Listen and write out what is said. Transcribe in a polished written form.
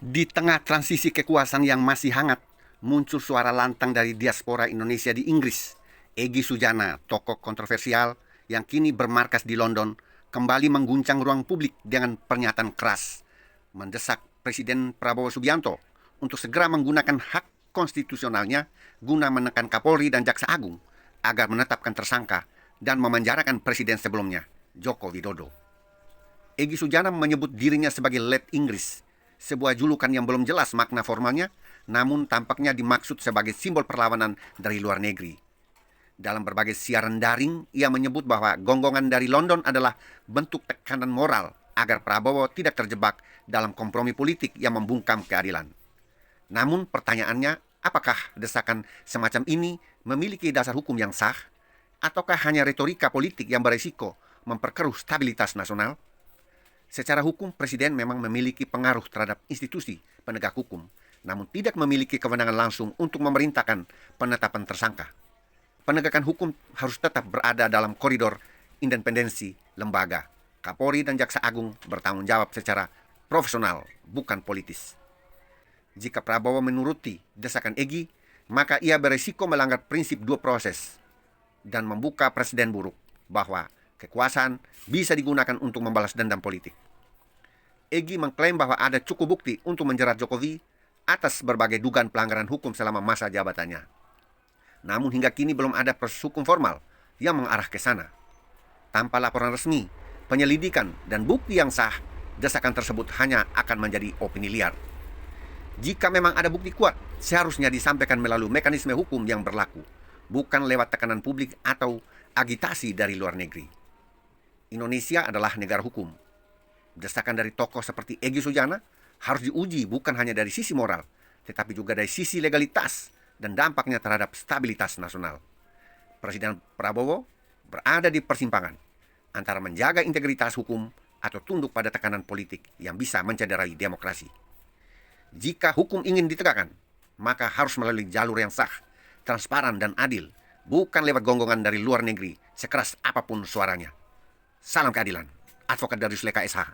Di tengah transisi kekuasaan yang masih hangat, muncul suara lantang dari diaspora Indonesia di Inggris. Egy Sujana, tokoh kontroversial yang kini bermarkas di London, kembali mengguncang ruang publik dengan pernyataan keras, mendesak Presiden Prabowo Subianto untuk segera menggunakan hak konstitusionalnya guna menekan Kapolri dan Jaksa Agung agar menetapkan tersangka dan memenjarakan Presiden sebelumnya, Joko Widodo. Egy Sujana menyebut dirinya sebagai Led Inggris, sebuah julukan yang belum jelas makna formalnya, namun tampaknya dimaksud sebagai simbol perlawanan dari luar negeri. Dalam berbagai siaran daring, ia menyebut bahwa gonggongan dari London adalah bentuk tekanan moral agar Prabowo tidak terjebak dalam kompromi politik yang membungkam keadilan. Namun pertanyaannya, apakah desakan semacam ini memiliki dasar hukum yang sah, ataukah hanya retorika politik yang beresiko memperkeruh stabilitas nasional? Secara hukum, Presiden memang memiliki pengaruh terhadap institusi penegak hukum, namun tidak memiliki kewenangan langsung untuk memerintahkan penetapan tersangka. Penegakan hukum harus tetap berada dalam koridor independensi lembaga. Kapolri dan Jaksa Agung bertanggung jawab secara profesional, bukan politis. Jika Prabowo menuruti desakan Egy, maka ia beresiko melanggar prinsip dua proses dan membuka presiden buruk bahwa kekuasaan bisa digunakan untuk membalas dendam politik. Egy mengklaim bahwa ada cukup bukti untuk menjerat Jokowi atas berbagai dugaan pelanggaran hukum selama masa jabatannya. Namun hingga kini belum ada proses hukum formal yang mengarah ke sana. Tanpa laporan resmi, penyelidikan, dan bukti yang sah, desakan tersebut hanya akan menjadi opini liar. Jika memang ada bukti kuat, seharusnya disampaikan melalui mekanisme hukum yang berlaku, bukan lewat tekanan publik atau agitasi dari luar negeri. Indonesia adalah negara hukum. Desakan dari tokoh seperti Egy Sujana harus diuji bukan hanya dari sisi moral, tetapi juga dari sisi legalitas dan dampaknya terhadap stabilitas nasional. Presiden Prabowo berada di persimpangan antara menjaga integritas hukum atau tunduk pada tekanan politik yang bisa mencederai demokrasi. Jika hukum ingin ditegakkan, maka harus melalui jalur yang sah, transparan dan adil, bukan lewat gonggongan dari luar negeri sekeras apapun suaranya. Salam keadilan. Advokat Darius Leka SH.